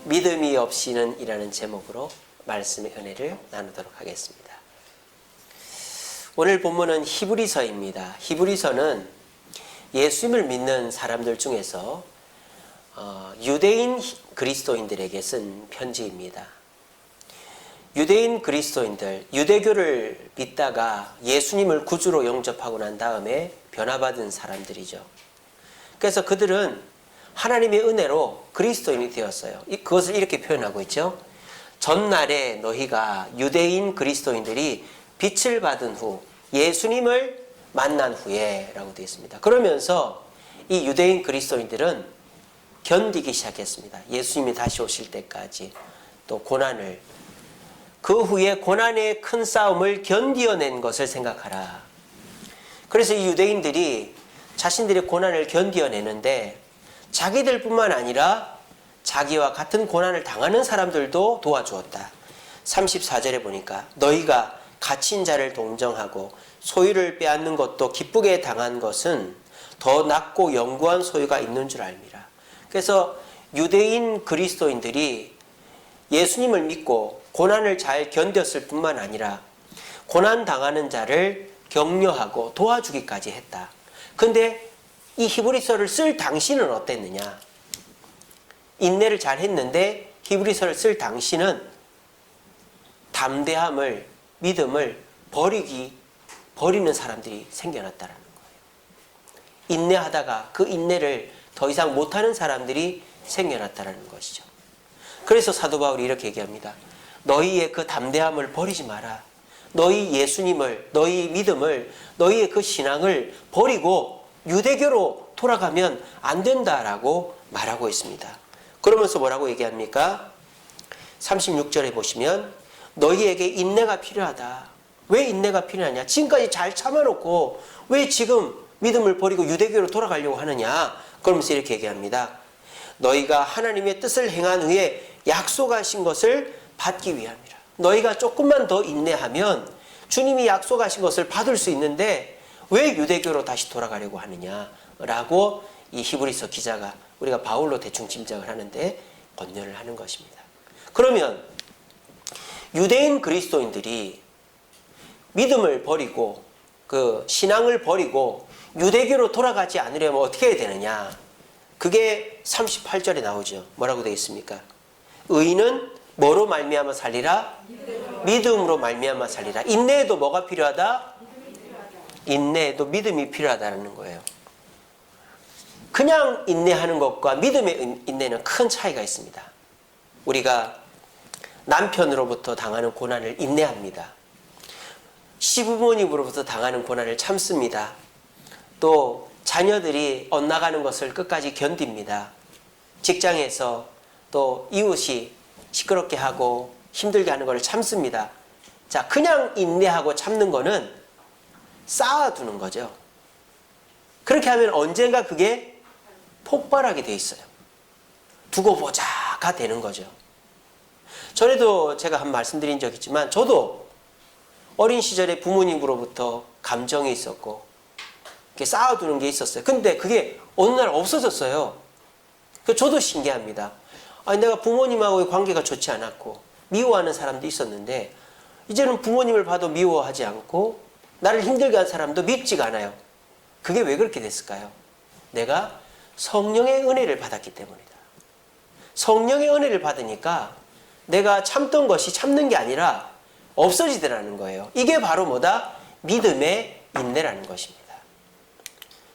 믿음이 없이는 이라는 제목으로 말씀의 은혜를 나누도록 하겠습니다. 오늘 본문은 히브리서입니다. 히브리서는 예수님을 믿는 사람들 중에서 유대인 그리스도인들에게 쓴 편지입니다. 유대인 그리스도인들, 유대교를 믿다가 예수님을 구주로 영접하고 난 다음에 변화받은 사람들이죠. 그래서 그들은 하나님의 은혜로 그리스도인이 되었어요. 그것을 이렇게 표현하고 있죠. 전날에 너희가 유대인 그리스도인들이 빛을 받은 후 예수님을 만난 후에 라고 되어 있습니다. 그러면서 이 유대인 그리스도인들은 견디기 시작했습니다. 예수님이 다시 오실 때까지 또 고난을, 그 후에 고난의 큰 싸움을 견디어낸 것을 생각하라. 그래서 이 유대인들이 자신들의 고난을 견디어내는데 자기들뿐만 아니라 자기와 같은 고난을 당하는 사람들도 도와주었다. 34절에 보니까 너희가 갇힌 자를 동정하고 소유를 빼앗는 것도 기쁘게 당한 것은 더 낫고 영구한 소유가 있는 줄 알미라. 그래서 유대인 그리스도인들이 예수님을 믿고 고난을 잘 견뎠을 뿐만 아니라 고난 당하는 자를 격려하고 도와주기까지 했다. 근데 이 히브리서를 쓸 당시는 어땠느냐? 인내를 잘 했는데 히브리서를 쓸 당시는 담대함을, 믿음을 버리는 사람들이 생겨났다는 거예요. 인내하다가 그 인내를 더 이상 못하는 사람들이 생겨났다는 것이죠. 그래서 사도 바울이 이렇게 얘기합니다. 너희의 그 담대함을 버리지 마라. 너희 예수님을, 너희 믿음을, 너희의 그 신앙을 버리고 유대교로 돌아가면 안 된다라고 말하고 있습니다. 그러면서 뭐라고 얘기합니까? 36절에 보시면 너희에게 인내가 필요하다. 왜 인내가 필요하냐? 지금까지 잘 참아놓고 왜 지금 믿음을 버리고 유대교로 돌아가려고 하느냐? 그러면서 이렇게 얘기합니다. 너희가 하나님의 뜻을 행한 후에 약속하신 것을 받기 위함이라. 너희가 조금만 더 인내하면 주님이 약속하신 것을 받을 수 있는데 왜 유대교로 다시 돌아가려고 하느냐라고 이 히브리서 기자가 우리가 바울로 대충 짐작을 하는데 권면을 하는 것입니다. 그러면 유대인 그리스도인들이 믿음을 버리고 그 신앙을 버리고 유대교로 돌아가지 않으려면 어떻게 해야 되느냐? 그게 38절에 나오죠. 뭐라고 되어 있습니까? 의인은 뭐로 말미암아 살리라? 믿음으로 말미암아 살리라. 인내에도 뭐가 필요하다? 인내에도 믿음이 필요하다는 거예요. 그냥 인내하는 것과 믿음의 인내는 큰 차이가 있습니다. 우리가 남편으로부터 당하는 고난을 인내합니다. 시부모님으로부터 당하는 고난을 참습니다. 또 자녀들이 엇나가는 것을 끝까지 견딥니다. 직장에서 또 이웃이 시끄럽게 하고 힘들게 하는 것을 참습니다. 자, 그냥 인내하고 참는 거는 쌓아두는 거죠. 그렇게 하면 언젠가 그게 폭발하게 돼 있어요. 두고 보자가 되는 거죠. 전에도 제가 한 말씀드린 적 있지만 저도 어린 시절에 부모님으로부터 감정이 있었고 이렇게 쌓아두는 게 있었어요. 근데 그게 어느 날 없어졌어요. 저도 신기합니다. 아니, 내가 부모님하고의 관계가 좋지 않았고 미워하는 사람도 있었는데 이제는 부모님을 봐도 미워하지 않고 나를 힘들게 한 사람도 믿지가 않아요. 그게 왜 그렇게 됐을까요? 내가 성령의 은혜를 받았기 때문이다. 성령의 은혜를 받으니까 내가 참던 것이 참는 게 아니라 없어지더라는 거예요. 이게 바로 뭐다? 믿음의 인내라는 것입니다.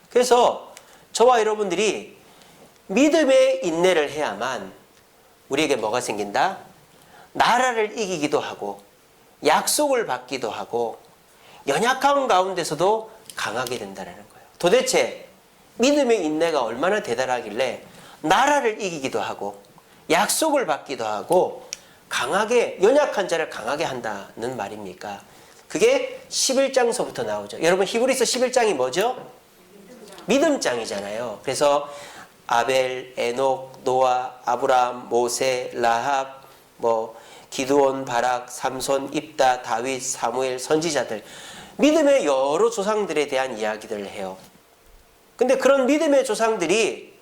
그래서 저와 여러분들이 믿음의 인내를 해야만 우리에게 뭐가 생긴다? 나라를 이기기도 하고 약속을 받기도 하고 연약한 가운데서도 강하게 된다는 거예요. 도대체 믿음의 인내가 얼마나 대단하길래 나라를 이기기도 하고 약속을 받기도 하고 강하게, 연약한 자를 강하게 한다는 말입니까? 그게 11장서부터 나오죠. 여러분, 히브리서 11장이 뭐죠? 믿음장이잖아요. 그래서 아벨, 에녹, 노아, 아브라함, 모세, 라합, 기드온, 바락, 삼손, 입다, 다윗, 사무엘, 선지자들, 믿음의 여러 조상들에 대한 이야기들을 해요. 근데 그런 믿음의 조상들이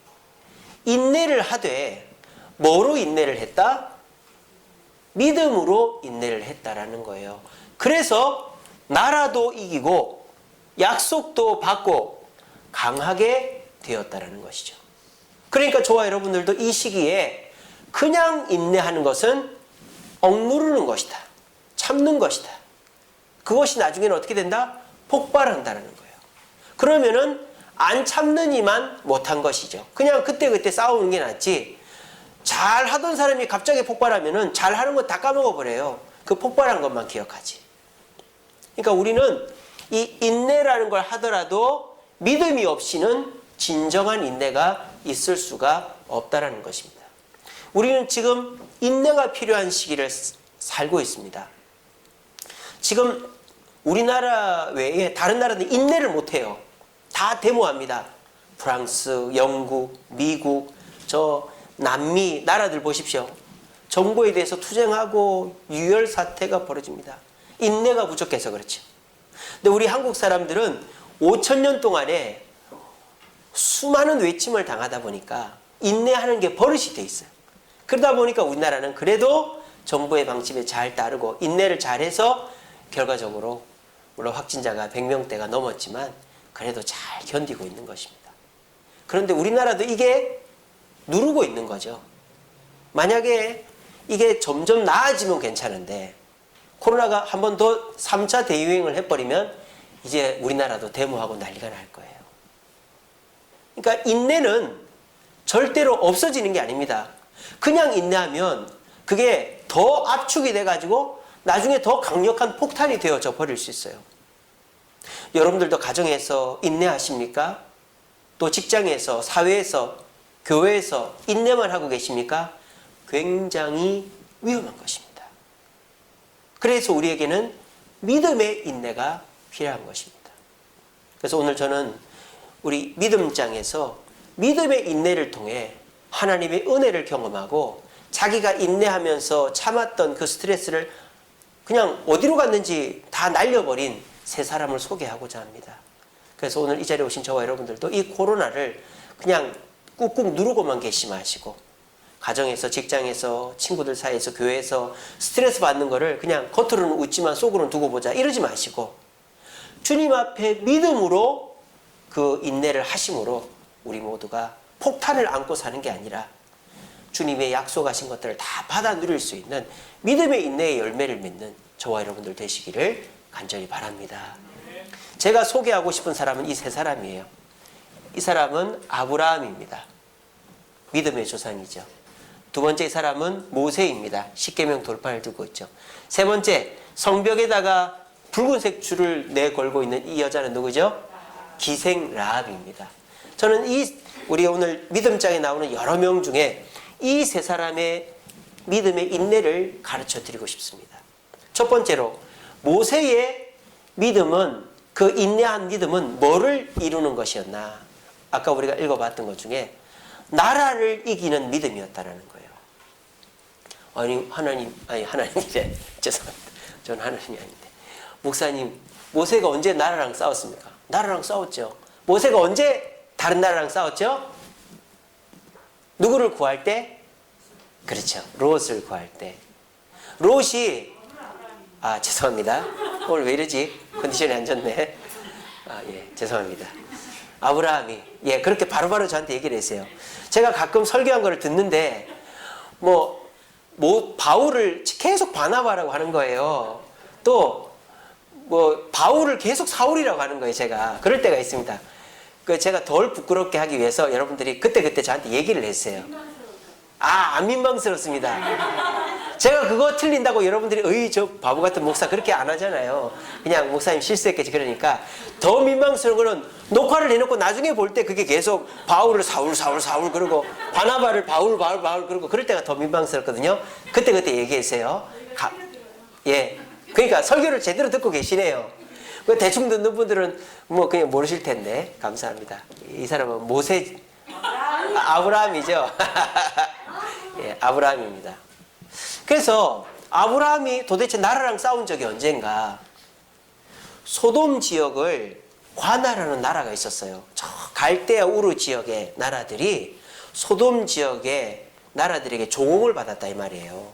인내를 하되 뭐로 인내를 했다? 믿음으로 인내를 했다라는 거예요. 그래서 나라도 이기고 약속도 받고 강하게 되었다라는 것이죠. 그러니까 저와 여러분들도 이 시기에 그냥 인내하는 것은 억누르는 것이다. 참는 것이다. 그것이 나중에는 어떻게 된다? 폭발한다는 거예요. 그러면은 안 참느니만 못한 것이죠. 그냥 그때그때 싸우는 게 낫지, 잘 하던 사람이 갑자기 폭발하면은 잘 하는 거 다 까먹어 버려요. 그 폭발한 것만 기억하지. 그러니까 우리는 이 인내라는 걸 하더라도 믿음이 없이는 진정한 인내가 있을 수가 없다라는 것입니다. 우리는 지금 인내가 필요한 시기를 살고 있습니다. 지금 우리나라 외에 다른 나라들은 인내를 못해요. 다 데모합니다. 프랑스, 영국, 미국, 저 남미 나라들 보십시오. 정부에 대해서 투쟁하고 유혈 사태가 벌어집니다. 인내가 부족해서 그렇죠. 근데 우리 한국 사람들은 5,000년 동안에 수많은 외침을 당하다 보니까 인내하는 게 버릇이 돼 있어요. 그러다 보니까 우리나라는 그래도 정부의 방침에 잘 따르고 인내를 잘해서 결과적으로 물론 확진자가 100명대가 넘었지만 그래도 잘 견디고 있는 것입니다. 그런데 우리나라도 이게 누르고 있는 거죠. 만약에 이게 점점 나아지면 괜찮은데 코로나가 한 번 더 3차 대유행을 해버리면 이제 우리나라도 데모하고 난리가 날 거예요. 그러니까 인내는 절대로 없어지는 게 아닙니다. 그냥 인내하면 그게 더 압축이 돼가지고 나중에 더 강력한 폭탄이 되어져 버릴 수 있어요. 여러분들도 가정에서 인내하십니까? 또 직장에서, 사회에서, 교회에서 인내만 하고 계십니까? 굉장히 위험한 것입니다. 그래서 우리에게는 믿음의 인내가 필요한 것입니다. 그래서 오늘 저는 우리 믿음장에서 믿음의 인내를 통해 하나님의 은혜를 경험하고 자기가 인내하면서 참았던 그 스트레스를 그냥 어디로 갔는지 다 날려버린 세 사람을 소개하고자 합니다. 그래서 오늘 이 자리에 오신 저와 여러분들도 이 코로나를 그냥 꾹꾹 누르고만 계시 마시고 가정에서, 직장에서, 친구들 사이에서, 교회에서 스트레스 받는 거를 그냥 겉으로는 웃지만 속으로는 두고 보자 이러지 마시고 주님 앞에 믿음으로 그 인내를 하심으로 우리 모두가 폭탄을 안고 사는 게 아니라 주님의 약속하신 것들을 다 받아 누릴 수 있는 믿음의 인내의 열매를 맺는 저와 여러분들 되시기를 간절히 바랍니다. 제가 소개하고 싶은 사람은 이 세 사람이에요. 이 사람은 아브라함입니다. 믿음의 조상이죠. 두 번째 이 사람은 모세입니다. 십계명 돌판을 들고 있죠. 세 번째, 성벽에다가 붉은색 줄을 내걸고 있는 이 여자는 누구죠? 기생 라합입니다. 저는 우리 오늘 믿음장에 나오는 여러 명 중에 이 세 사람의 믿음의 인내를 가르쳐 드리고 싶습니다. 첫 번째로 모세의 믿음은, 그 인내한 믿음은 뭐를 이루는 것이었나? 아까 우리가 읽어봤던 것 중에 나라를 이기는 믿음이었다라는 거예요. 하나님이래. 죄송합니다. 저는 하나님이 아닌데. 목사님, 모세가 언제 나라랑 싸웠습니까? 나라랑 싸웠죠. 모세가 언제 다른 나라랑 싸웠죠? 누구를 구할 때? 그렇죠. 롯을 구할 때. 롯이, 죄송합니다. 오늘 왜 이러지? 컨디션이 안 좋네. 죄송합니다. 아브라함이, 그렇게 바로바로 저한테 얘기를 했어요. 제가 가끔 설교한 거를 듣는데, 바울을 계속 바나바라고 하는 거예요. 또, 바울을 계속 사울이라고 하는 거예요, 제가. 그럴 때가 있습니다. 제가 덜 부끄럽게 하기 위해서 여러분들이 그때 저한테 얘기를 했어요. 안 민망스럽습니다. 제가 그거 틀린다고 여러분들이 저 바보 같은 목사 그렇게 안 하잖아요. 그냥 목사님 실수했겠지. 그러니까 더 민망스러운 거는 녹화를 해놓고 나중에 볼 때 그게 계속 바울을 사울 그러고 바나바를 바울 그러고 그럴 때가 더 민망스럽거든요. 그때 얘기했어요. 그러니까 설교를 제대로 듣고 계시네요. 대충 듣는 분들은 그냥 모르실 텐데 감사합니다. 이 사람은 아브라함이죠. 아브라함입니다. 그래서 아브라함이 도대체 나라랑 싸운 적이 언젠가? 소돔 지역을 관할하는 나라가 있었어요. 저 갈대아 우르 지역의 나라들이 소돔 지역의 나라들에게 조공을 받았다 이 말이에요.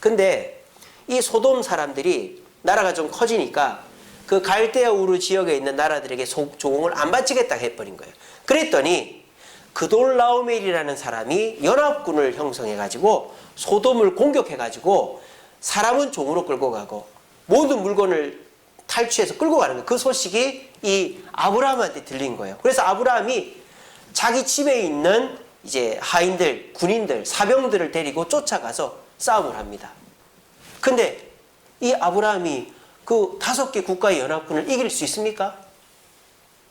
근데 이 소돔 사람들이 나라가 좀 커지니까 그 갈대아 우르 지역에 있는 나라들에게 조공을 안 바치겠다 해버린 거예요. 그랬더니 그돌라오멜이라는 사람이 연합군을 형성해가지고 소돔을 공격해가지고 사람은 종으로 끌고 가고 모든 물건을 탈취해서 끌고 가는 거예요. 그 소식이 이 아브라함한테 들린 거예요. 그래서 아브라함이 자기 집에 있는 이제 하인들, 군인들, 사병들을 데리고 쫓아가서 싸움을 합니다. 근데 이 아브라함이 그 5개 국가의 연합군을 이길 수 있습니까?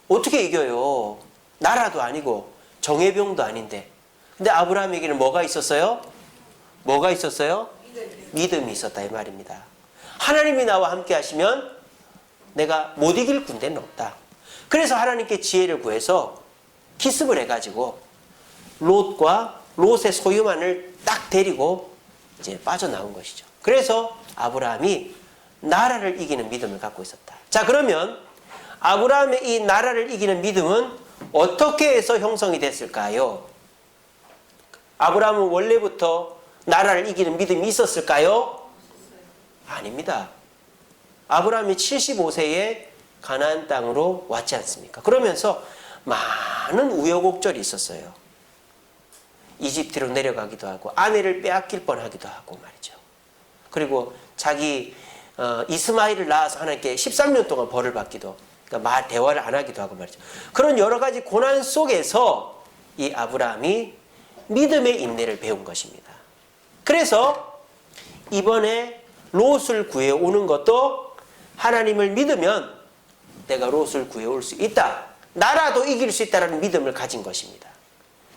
어떻게 이겨요? 나라도 아니고 정예병도 아닌데. 근데 아브라함에게는 뭐가 있었어요? 뭐가 있었어요? 믿음이 있었다 이 말입니다. 하나님이 나와 함께 하시면 내가 못 이길 군대는 없다. 그래서 하나님께 지혜를 구해서 기습을 해가지고 롯과 롯의 소유만을 딱 데리고 이제 빠져나온 것이죠. 그래서 아브라함이 나라를 이기는 믿음을 갖고 있었다. 자, 그러면 아브라함의 이 나라를 이기는 믿음은 어떻게 해서 형성이 됐을까요? 아브라함은 원래부터 나라를 이기는 믿음이 있었을까요? 아닙니다. 아브라함이 75세에 가나안 땅으로 왔지 않습니까? 그러면서 많은 우여곡절이 있었어요. 이집트로 내려가기도 하고 아내를 빼앗길 뻔하기도 하고 말이죠. 그리고 자기 이스마엘을 낳아서 하나님께 13년 동안 벌을 받기도, 그러니까 대화를 안 하기도 하고 말이죠. 그런 여러 가지 고난 속에서 이 아브라함이 믿음의 인내를 배운 것입니다. 그래서 이번에 롯을 구해오는 것도 하나님을 믿으면 내가 롯을 구해올 수 있다. 나라도 이길 수 있다는 믿음을 가진 것입니다.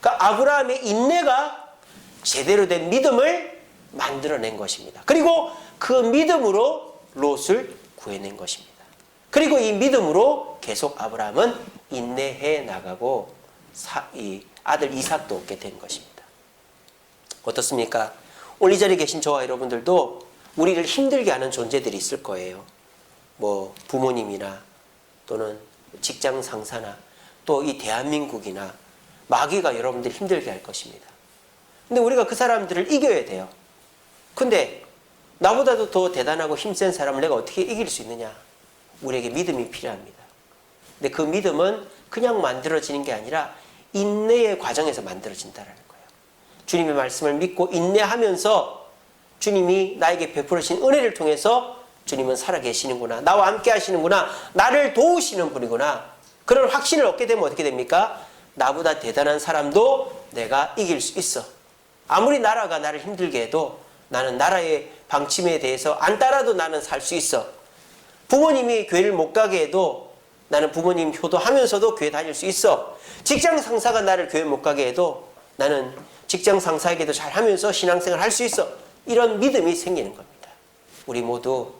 그러니까 아브라함의 인내가 제대로 된 믿음을 만들어낸 것입니다. 그리고 그 믿음으로 롯을 구해낸 것입니다. 그리고 이 믿음으로 계속 아브라함은 인내해 나가고 이 아들 이삭도 얻게 된 것입니다. 어떻습니까? 오늘 이 자리에 계신 저와 여러분들도 우리를 힘들게 하는 존재들이 있을 거예요. 뭐 부모님이나 또는 직장 상사나 또 이 대한민국이나 마귀가 여러분들 힘들게 할 것입니다. 근데 우리가 그 사람들을 이겨야 돼요. 근데 나보다도 더 대단하고 힘센 사람을 내가 어떻게 이길 수 있느냐? 우리에게 믿음이 필요합니다. 근데 그 믿음은 그냥 만들어지는 게 아니라 인내의 과정에서 만들어진다는 거예요. 주님의 말씀을 믿고 인내하면서 주님이 나에게 베풀으신 은혜를 통해서 주님은 살아계시는구나. 나와 함께 하시는구나. 나를 도우시는 분이구나. 그런 확신을 얻게 되면 어떻게 됩니까? 나보다 대단한 사람도 내가 이길 수 있어. 아무리 나라가 나를 힘들게 해도 나는 나라의 방침에 대해서 안 따라도 나는 살 수 있어. 부모님이 교회를 못 가게 해도 나는 부모님 효도하면서도 교회 다닐 수 있어. 직장 상사가 나를 교회 못 가게 해도 나는 직장 상사에게도 잘하면서 신앙생활 할 수 있어. 이런 믿음이 생기는 겁니다. 우리 모두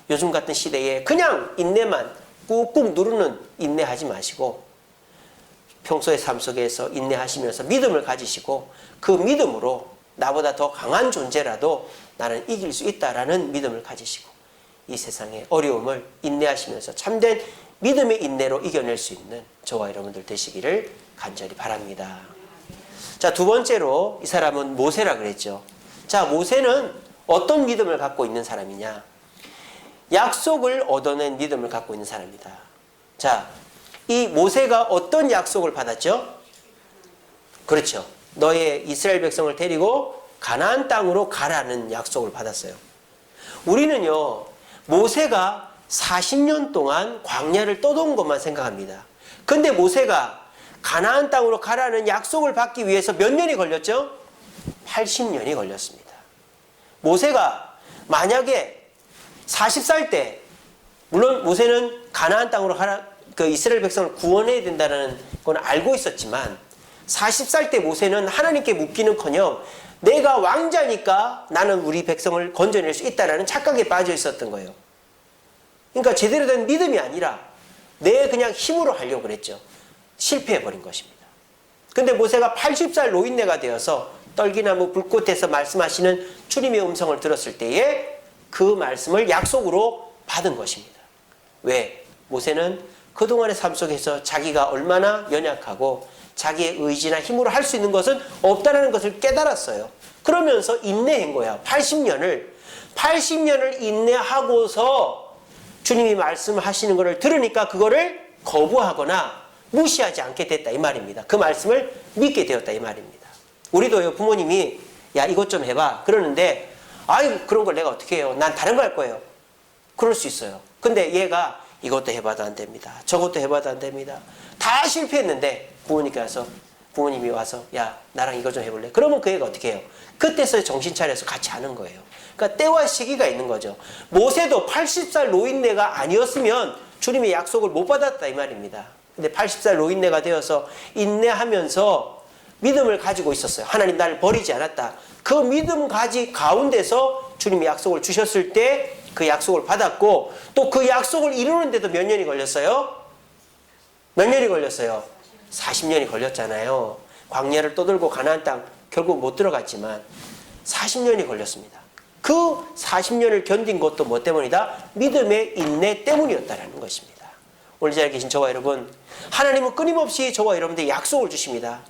요즘 같은 시대에 그냥 인내만 꾹꾹 누르는 인내하지 마시고 평소의 삶 속에서 인내하시면서 믿음을 가지시고 그 믿음으로 나보다 더 강한 존재라도 나는 이길 수 있다라는 믿음을 가지시고 이 세상의 어려움을 인내하시면서 참된 믿음의 인내로 이겨낼 수 있는 저와 여러분들 되시기를 간절히 바랍니다. 자, 두 번째로 이 사람은 모세라 그랬죠. 자, 모세는 어떤 믿음을 갖고 있는 사람이냐? 약속을 얻어낸 믿음을 갖고 있는 사람이다. 자, 이 모세가 어떤 약속을 받았죠? 그렇죠. 너의 이스라엘 백성을 데리고 가나안 땅으로 가라는 약속을 받았어요. 우리는요, 모세가 40년 동안 광야를 떠돈 것만 생각합니다. 근데 모세가 가나안 땅으로 가라는 약속을 받기 위해서 몇 년이 걸렸죠? 80년이 걸렸습니다. 모세가 만약에 40살 때, 물론 모세는 가나안 땅으로 가라, 그 이스라엘 백성을 구원해야 된다는 건 알고 있었지만 40살 때 모세는 하나님께 묻기는커녕 내가 왕자니까 나는 우리 백성을 건져낼 수 있다는 착각에 빠져 있었던 거예요. 그러니까 제대로 된 믿음이 아니라 내 그냥 힘으로 하려고 그랬죠. 실패해버린 것입니다. 근데 모세가 80살 노인네가 되어서 떨기나무 불꽃에서 말씀하시는 주님의 음성을 들었을 때에 그 말씀을 약속으로 받은 것입니다. 왜? 모세는 그동안의 삶 속에서 자기가 얼마나 연약하고 자기의 의지나 힘으로 할 수 있는 것은 없다는 것을 깨달았어요. 그러면서 인내한 거야. 80년을 인내하고서 주님이 말씀하시는 것을 들으니까 그거를 거부하거나 무시하지 않게 됐다 이 말입니다. 그 말씀을 믿게 되었다 이 말입니다. 우리도요, 부모님이 야 이것 좀 해봐 그러는데 아이 그런 걸 내가 어떻게 해요? 난 다른 거 할 거예요. 그럴 수 있어요. 근데 얘가 이것도 해봐도 안 됩니다. 저것도 해봐도 안 됩니다. 다 실패했는데 부모님이 와서 야 나랑 이거 좀 해볼래? 그러면 그 애가 어떻게 해요? 그때서 정신 차려서 같이 하는 거예요. 그러니까 때와 시기가 있는 거죠. 모세도 80살 노인네가 아니었으면 주님의 약속을 못 받았다 이 말입니다. 근데 80살 노인네가 되어서 인내하면서 믿음을 가지고 있었어요. 하나님 나를 버리지 않았다. 그 믿음 가운데서 주님이 약속을 주셨을 때 그 약속을 받았고 또 그 약속을 이루는데도 몇 년이 걸렸어요? 몇 년이 걸렸어요? 40년이 걸렸잖아요. 광야를 떠돌고 가나안 땅 결국 못 들어갔지만 40년이 걸렸습니다. 그 40년을 견딘 것도 뭐 때문이다? 믿음의 인내 때문이었다라는 것입니다. 오늘 이 자리에 계신 저와 여러분, 하나님은 끊임없이 저와 여러분들에게 약속을 주십니다.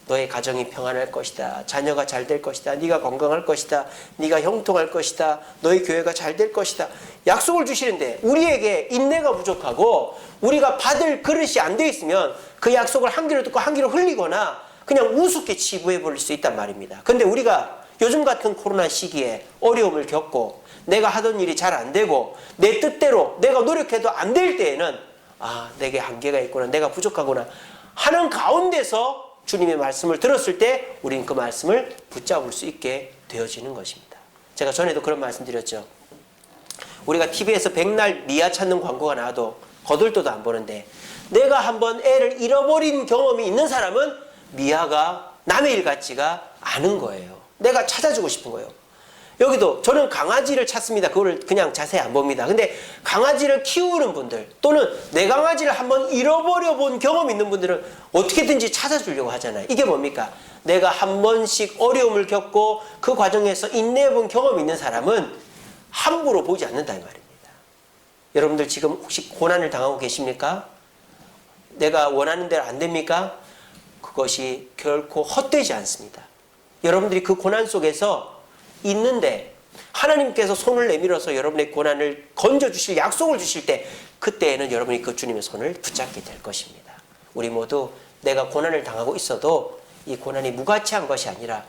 너의 가정이 평안할 것이다. 자녀가 잘 될 것이다. 네가 건강할 것이다. 네가 형통할 것이다. 너의 교회가 잘 될 것이다. 약속을 주시는데 우리에게 인내가 부족하고 우리가 받을 그릇이 안 돼 있으면 그 약속을 한 귀로 듣고 한 귀로 흘리거나 그냥 우습게 치부해 버릴 수 있단 말입니다. 근데 우리가 요즘 같은 코로나 시기에 어려움을 겪고 내가 하던 일이 잘 안 되고 내 뜻대로 내가 노력해도 안 될 때에는 아, 내게 한계가 있구나. 내가 부족하구나 하는 가운데서 주님의 말씀을 들었을 때 우리는 그 말씀을 붙잡을 수 있게 되어지는 것입니다. 제가 전에도 그런 말씀 드렸죠. 우리가 TV에서 백날 미아 찾는 광고가 나와도 거들떠도 안 보는데 내가 한번 애를 잃어버린 경험이 있는 사람은 미아가 남의 일 같지가 않은 거예요. 내가 찾아주고 싶은 거예요. 여기도 저는 강아지를 찾습니다. 그거를 그냥 자세히 안 봅니다. 근데 강아지를 키우는 분들 또는 내 강아지를 한번 잃어버려 본 경험 있는 분들은 어떻게든지 찾아주려고 하잖아요. 이게 뭡니까? 내가 한 번씩 어려움을 겪고 그 과정에서 인내해 본 경험이 있는 사람은 함부로 보지 않는다 이 말입니다. 여러분들 지금 혹시 고난을 당하고 계십니까? 내가 원하는 대로 안 됩니까? 그것이 결코 헛되지 않습니다. 여러분들이 그 고난 속에서 있는데 하나님께서 손을 내밀어서 여러분의 고난을 건져주실 약속을 주실 때 그때에는 여러분이 그 주님의 손을 붙잡게 될 것입니다. 우리 모두 내가 고난을 당하고 있어도 이 고난이 무가치한 것이 아니라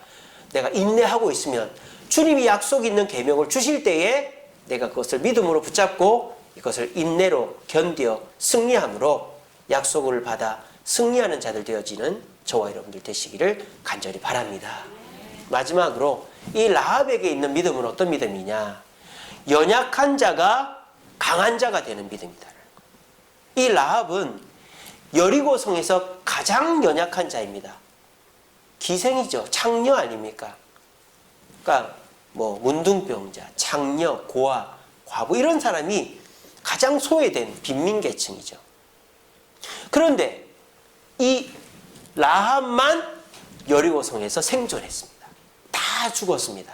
내가 인내하고 있으면 주님이 약속 있는 계명을 주실 때에 내가 그것을 믿음으로 붙잡고 이것을 인내로 견디어 승리함으로 약속을 받아 승리하는 자들 되어지는 저와 여러분들 되시기를 간절히 바랍니다. 마지막으로 이 라합에게 있는 믿음은 어떤 믿음이냐? 연약한 자가 강한 자가 되는 믿음이다. 이 라합은 여리고성에서 가장 연약한 자입니다. 기생이죠. 창녀 아닙니까? 그러니까 뭐 문둥병자, 창녀, 고아, 과부 이런 사람이 가장 소외된 빈민계층이죠. 그런데 이 라합만 여리고성에서 생존했습니다. 다 죽었습니다.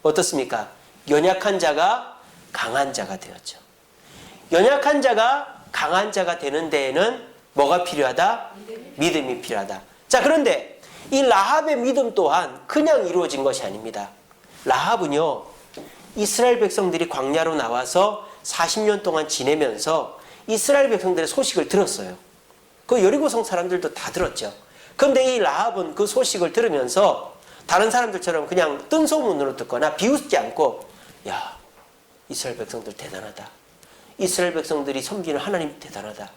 어떻습니까? 연약한 자가 강한 자가 되었죠. 연약한 자가 강한 자가 되는 데에는 뭐가 필요하다? 믿음이 필요하다. 자, 그런데 이 라합의 믿음 또한 그냥 이루어진 것이 아닙니다. 라합은요, 이스라엘 백성들이 광야로 나와서 40년 동안 지내면서 이스라엘 백성들의 소식을 들었어요. 그 여리고성 사람들도 다 들었죠. 그런데 이 라합은 그 소식을 들으면서 다른 사람들처럼 그냥 뜬 소문으로 듣거나 비웃지 않고, 야, 이스라엘 백성들 대단하다. 이스라엘 백성들이 섬기는 하나님 대단하다.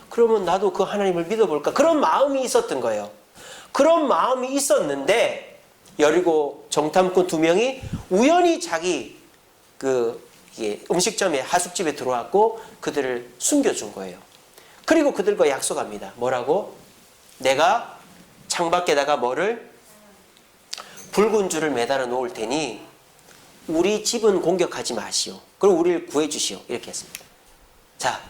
그러면 나도 그 하나님을 믿어볼까? 그런 마음이 있었던 거예요. 그런 마음이 있었는데 여리고 정탐꾼 2명이 우연히 자기 음식점에 하숙집에 들어왔고 그들을 숨겨준 거예요. 그리고 그들과 약속합니다. 뭐라고? 내가 창밖에다가 붉은 줄을 매달아 놓을 테니 우리 집은 공격하지 마시오. 그리고 우리를 구해주시오. 이렇게 했습니다. 자,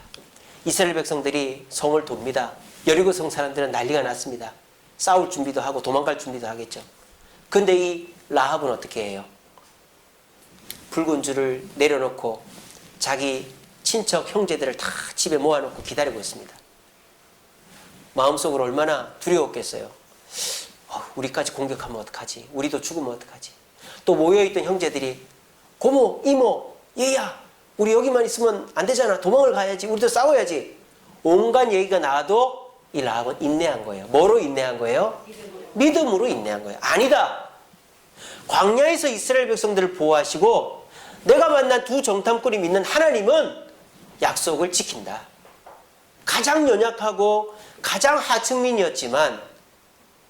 이스라엘 백성들이 성을 돕니다. 여리고성 사람들은 난리가 났습니다. 싸울 준비도 하고 도망갈 준비도 하겠죠. 근데 이 라합은 어떻게 해요? 붉은 줄을 내려놓고 자기 친척 형제들을 다 집에 모아놓고 기다리고 있습니다. 마음속으로 얼마나 두려웠겠어요. 우리까지 공격하면 어떡하지? 우리도 죽으면 어떡하지? 또 모여있던 형제들이 고모, 이모, 얘야 우리 여기만 있으면 안 되잖아. 도망을 가야지. 우리도 싸워야지. 온갖 얘기가 나와도 이 라합은 인내한 거예요. 뭐로 인내한 거예요? 믿음으로 인내한 거예요. 아니다. 광야에서 이스라엘 백성들을 보호하시고 내가 만난 두 정탐꾼이 믿는 하나님은 약속을 지킨다. 가장 연약하고 가장 하층민이었지만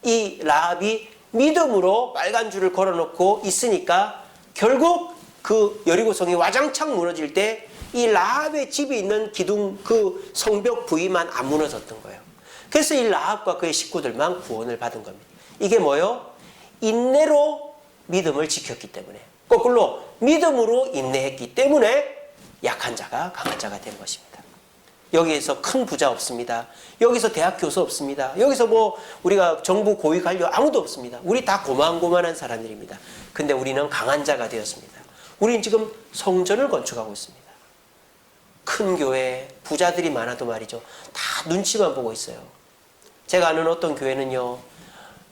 이 라합이 믿음으로 빨간 줄을 걸어놓고 있으니까 결국 그 여리고성이 와장창 무너질 때 이 라합의 집에 있는 기둥 그 성벽 부위만 안 무너졌던 거예요. 그래서 이 라합과 그의 식구들만 구원을 받은 겁니다. 이게 뭐요? 인내로 믿음을 지켰기 때문에, 거꾸로 믿음으로 인내했기 때문에 약한 자가 강한 자가 된 것입니다. 여기에서 큰 부자 없습니다. 여기서 대학 교수 없습니다. 여기서 뭐 우리가 정부 고위 관료 아무도 없습니다. 우리 다 고만고만한 사람들입니다. 근데 우리는 강한 자가 되었습니다. 우리는 지금 성전을 건축하고 있습니다. 큰 교회, 부자들이 많아도 말이죠. 다 눈치만 보고 있어요. 제가 아는 어떤 교회는요.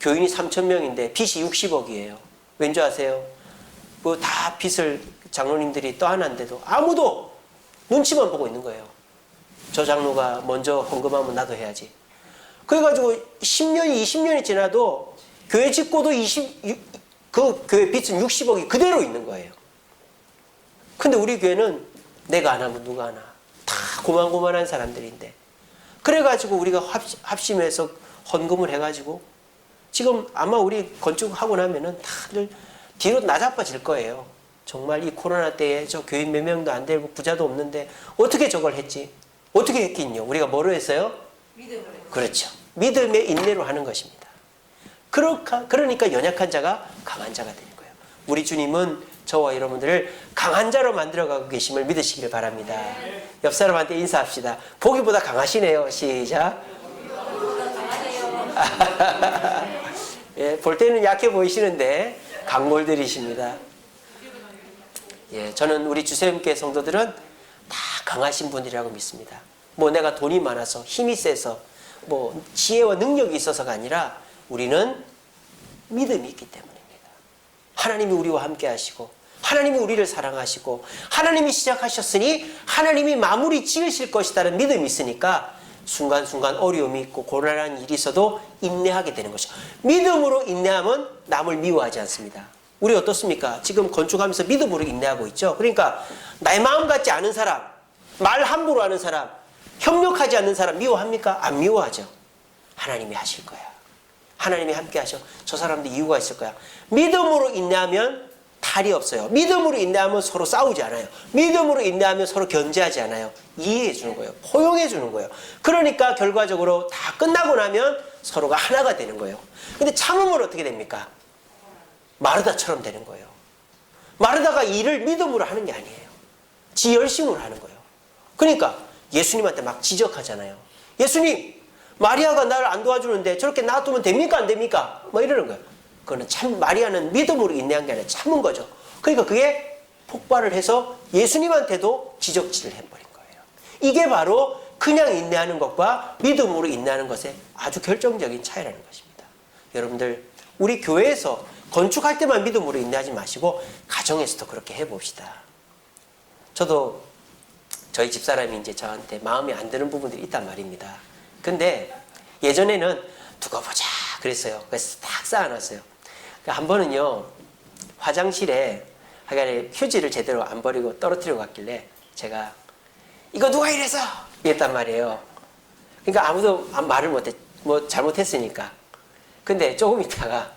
교인이 3,000명인데 빚이 60억이에요. 왠지 아세요? 뭐 다 빚을 장로님들이 떠안았는데도 아무도 눈치만 보고 있는 거예요. 저 장로가 먼저 헌금하면 나도 해야지. 그래가지고 10년이 20년이 지나도 교회 짓고도 그 교회 빚은 60억이 그대로 있는 거예요. 근데 우리 교회는 내가 안 하면 누가 하나. 다 고만고만한 사람들인데. 그래가지고 우리가 합심해서 헌금을 해가지고 지금 아마 우리 건축하고 나면은 다들 뒤로 나자빠질 거예요. 정말 이 코로나 때에 저 교인 몇 명도 안 되고 부자도 없는데 어떻게 저걸 했지? 어떻게 했긴요? 우리가 뭐로 했어요? 믿음으로. 그렇죠. 믿음의 인내로 하는 것입니다. 그러니까 연약한 자가 강한 자가 되는 거예요. 우리 주님은 저와 여러분들을 강한 자로 만들어가고 계심을 믿으시길 바랍니다. 옆 사람한테 인사합시다. 보기보다 강하시네요. 시작. 예, 볼 때는 약해 보이시는데 강골들이십니다. 예, 저는 우리 주세님께 성도들은 다 강하신 분이라고 믿습니다. 뭐 내가 돈이 많아서 힘이 세서 뭐 지혜와 능력이 있어서가 아니라 우리는 믿음이 있기 때문입니다. 하나님이 우리와 함께 하시고 하나님이 우리를 사랑하시고 하나님이 시작하셨으니 하나님이 마무리 지으실 것이라는 믿음이 있으니까 순간순간 어려움이 있고 고난한 일이 있어도 인내하게 되는 것이죠. 믿음으로 인내하면 남을 미워하지 않습니다. 우리 어떻습니까? 지금 건축하면서 믿음으로 인내하고 있죠. 그러니까 나의 마음 같지 않은 사람, 말 함부로 하는 사람, 협력하지 않는 사람 미워합니까? 안 미워하죠. 하나님이 하실 거야. 하나님이 함께 하셔. 저 사람도 이유가 있을 거야. 믿음으로 인내하면 탈이 없어요. 믿음으로 인내하면 서로 싸우지 않아요. 믿음으로 인내하면 서로 견제하지 않아요. 이해해 주는 거예요. 포용해 주는 거예요. 그러니까 결과적으로 다 끝나고 나면 서로가 하나가 되는 거예요. 근데 참으면 어떻게 됩니까? 마르다처럼 되는 거예요. 마르다가 일을 믿음으로 하는 게 아니에요. 지 열심으로 하는 거예요. 그러니까 예수님한테 막 지적하잖아요. 예수님, 마리아가 나를 안 도와주는데 저렇게 놔두면 됩니까? 안 됩니까? 뭐 이러는 거예요. 그거는 참 마리아는 믿음으로 인내한 게 아니라 참은 거죠. 그러니까 그게 폭발을 해서 예수님한테도 지적질을 해버린 거예요. 이게 바로 그냥 인내하는 것과 믿음으로 인내하는 것의 아주 결정적인 차이라는 것입니다. 여러분들, 우리 교회에서 건축할 때만 믿음으로 인내하지 마시고 가정에서도 그렇게 해봅시다. 저도 저희 집사람이 이제 저한테 마음에 안 드는 부분들이 있단 말입니다. 근데 예전에는 두고 보자 그랬어요. 그래서 딱 쌓아놨어요. 한 번은요, 화장실에 하여간에 휴지를 제대로 안 버리고 떨어뜨리고 갔길래 제가 이거 누가 이래서 이랬단 말이에요. 그러니까 아무도 말을 못해, 뭐 잘못했으니까. 근데 조금 있다가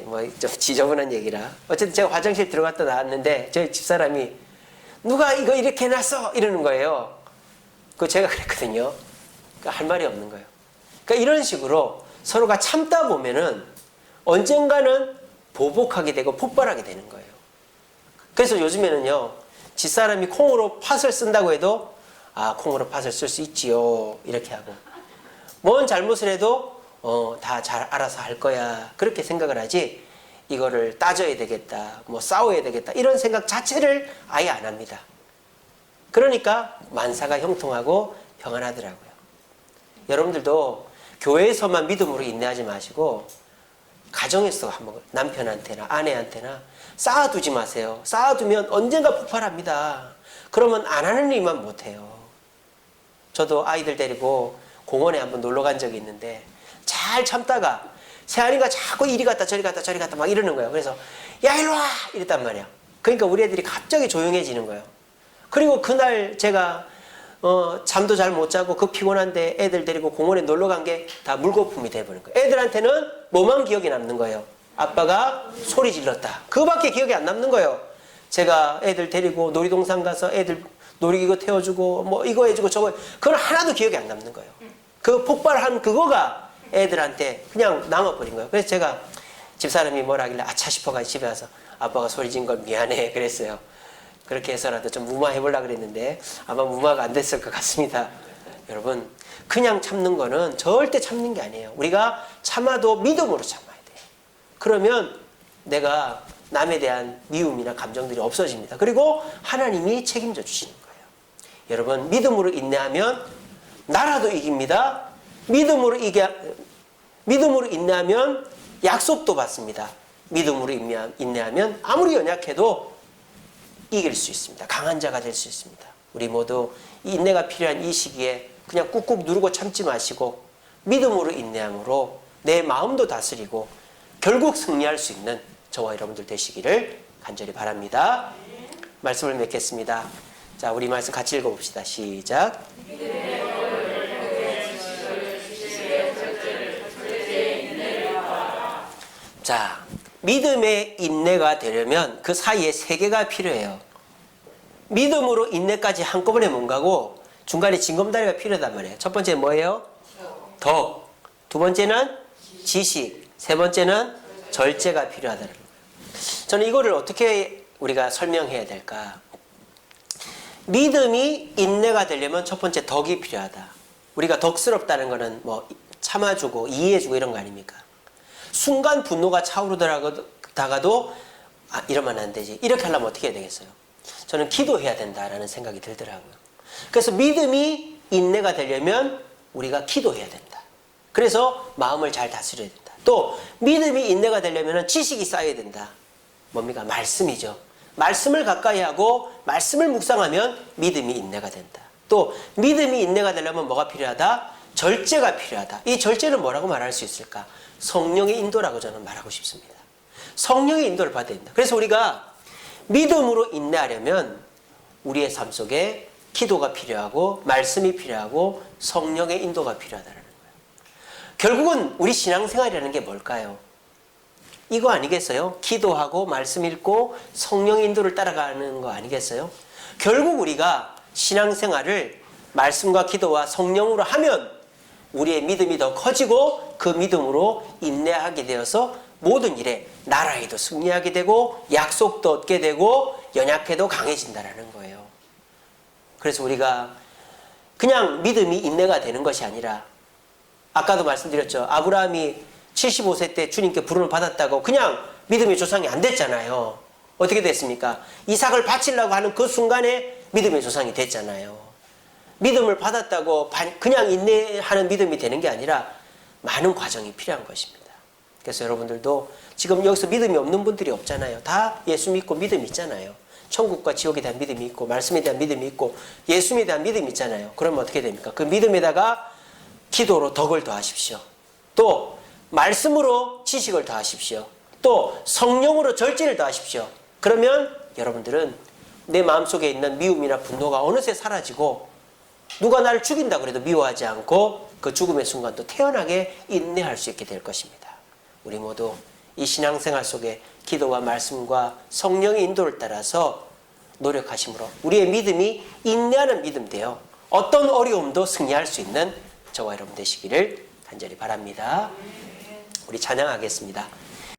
뭐 좀 지저분한 얘기라 어쨌든 제가 화장실 들어갔다 나왔는데 저희 집사람이 누가 이거 이렇게 해놨어 이러는 거예요. 그 제가 그랬거든요. 그러니까 할 말이 없는 거예요. 그러니까 이런 식으로 서로가 참다 보면은 언젠가는 보복하게 되고 폭발하게 되는 거예요. 그래서 요즘에는요, 집사람이 콩으로 팥을 쓴다고 해도 콩으로 팥을 쓸 수 있지요 이렇게 하고, 뭔 잘못을 해도 다 잘 알아서 할 거야 그렇게 생각을 하지, 이거를 따져야 되겠다, 뭐 싸워야 되겠다 이런 생각 자체를 아예 안 합니다. 그러니까 만사가 형통하고 평안하더라고요. 여러분들도 교회에서만 믿음으로 인내하지 마시고 가정에서 한번 남편한테나 아내한테나 쌓아두지 마세요. 쌓아두면 언젠가 폭발합니다. 그러면 안 하는 일만 못해요. 저도 아이들 데리고 공원에 한번 놀러 간 적이 있는데 잘 참다가 세안이가 자꾸 이리 갔다 저리 갔다 저리 갔다 막 이러는 거예요. 그래서 야 일로 와 이랬단 말이에요. 그러니까 우리 애들이 갑자기 조용해지는 거예요. 그리고 그날 제가 잠도 잘 못 자고 그 피곤한데 애들 데리고 공원에 놀러 간 게 다 물거품이 돼버린 거예요. 애들한테는 뭐만 기억이 남는 거예요. 아빠가 소리 질렀다. 그거밖에 기억이 안 남는 거예요. 제가 애들 데리고 놀이동산 가서 애들 놀이기구 태워주고 뭐 이거 해주고 저거 그건 하나도 기억이 안 남는 거예요. 그 폭발한 그거가 애들한테 그냥 남아버린 거예요. 그래서 제가 집사람이 뭐라 하길래 아차 싶어가지고 집에 와서 아빠가 소리 진 걸 미안해 그랬어요. 그렇게 해서라도 좀 무마해보려고 그랬는데 아마 무마가 안 됐을 것 같습니다. 여러분 그냥 참는 거는 절대 참는 게 아니에요. 우리가 참아도 믿음으로 참아야 돼요. 그러면 내가 남에 대한 미움이나 감정들이 없어집니다. 그리고 하나님이 책임져 주시는 거예요. 여러분 믿음으로 인내하면 나라도 이깁니다. 믿음으로 인내하면 약속도 받습니다. 믿음으로 인내하면 아무리 연약해도 이길 수 있습니다. 강한 자가 될 수 있습니다. 우리 모두 인내가 필요한 이 시기에 그냥 꾹꾹 누르고 참지 마시고 믿음으로 인내함으로 내 마음도 다스리고 결국 승리할 수 있는 저와 여러분들 되시기를 간절히 바랍니다. 말씀을 맺겠습니다. 자, 우리 말씀 같이 읽어봅시다. 시작. 자, 믿음의 인내가 되려면 그 사이에 세 개가 필요해요. 믿음으로 인내까지 한꺼번에 못 가고 중간에 징검다리가 필요하단 말이에요. 첫 번째는 뭐예요? 덕. 두 번째는 지식. 세 번째는 절제가 필요하다는 거예요. 저는 이거를 어떻게 우리가 설명해야 될까? 믿음이 인내가 되려면 첫 번째 덕이 필요하다. 우리가 덕스럽다는 거는 뭐 참아주고 이해해주고 이런 거 아닙니까? 순간 분노가 차오르다가도 이러면 안 되지. 이렇게 하려면 어떻게 해야 되겠어요? 저는 기도해야 된다라는 생각이 들더라고요. 그래서 믿음이 인내가 되려면 우리가 기도해야 된다. 그래서 마음을 잘 다스려야 된다. 또 믿음이 인내가 되려면 지식이 쌓여야 된다. 뭡니까? 말씀이죠. 말씀을 가까이 하고 말씀을 묵상하면 믿음이 인내가 된다. 또 믿음이 인내가 되려면 뭐가 필요하다? 절제가 필요하다. 이 절제는 뭐라고 말할 수 있을까? 성령의 인도라고 저는 말하고 싶습니다. 성령의 인도를 받아야 된다. 그래서 우리가 믿음으로 인내하려면 우리의 삶 속에 기도가 필요하고 말씀이 필요하고 성령의 인도가 필요하다는 거예요. 결국은 우리 신앙생활이라는 게 뭘까요? 이거 아니겠어요? 기도하고 말씀 읽고 성령의 인도를 따라가는 거 아니겠어요? 결국 우리가 신앙생활을 말씀과 기도와 성령으로 하면 우리의 믿음이 더 커지고 그 믿음으로 인내하게 되어서 모든 일에 나라에도 승리하게 되고 약속도 얻게 되고 연약해도 강해진다는 거예요. 그래서 우리가 그냥 믿음이 인내가 되는 것이 아니라 아까도 말씀드렸죠. 아브라함이 75세 때 주님께 부름을 받았다고 그냥 믿음의 조상이 안 됐잖아요. 어떻게 됐습니까? 이삭을 바치려고 하는 그 순간에 믿음의 조상이 됐잖아요. 믿음을 받았다고 그냥 인내하는 믿음이 되는 게 아니라 많은 과정이 필요한 것입니다. 그래서 여러분들도 지금 여기서 믿음이 없는 분들이 없잖아요. 다 예수 믿고 믿음 있잖아요. 천국과 지옥에 대한 믿음이 있고 말씀에 대한 믿음이 있고 예수님에 대한 믿음이 있잖아요. 그러면 어떻게 됩니까? 그 믿음에다가 기도로 덕을 더하십시오. 또 말씀으로 지식을 더하십시오. 또 성령으로 절제를 더하십시오. 그러면 여러분들은 내 마음속에 있는 미움이나 분노가 어느새 사라지고 누가 나를 죽인다 그래도 미워하지 않고 그 죽음의 순간 또 태연하게 인내할 수 있게 될 것입니다. 우리 모두 이 신앙생활 속에 기도와 말씀과 성령의 인도를 따라서 노력하심으로 우리의 믿음이 인내하는 믿음 되어 어떤 어려움도 승리할 수 있는 저와 여러분 되시기를 간절히 바랍니다. 우리 찬양하겠습니다.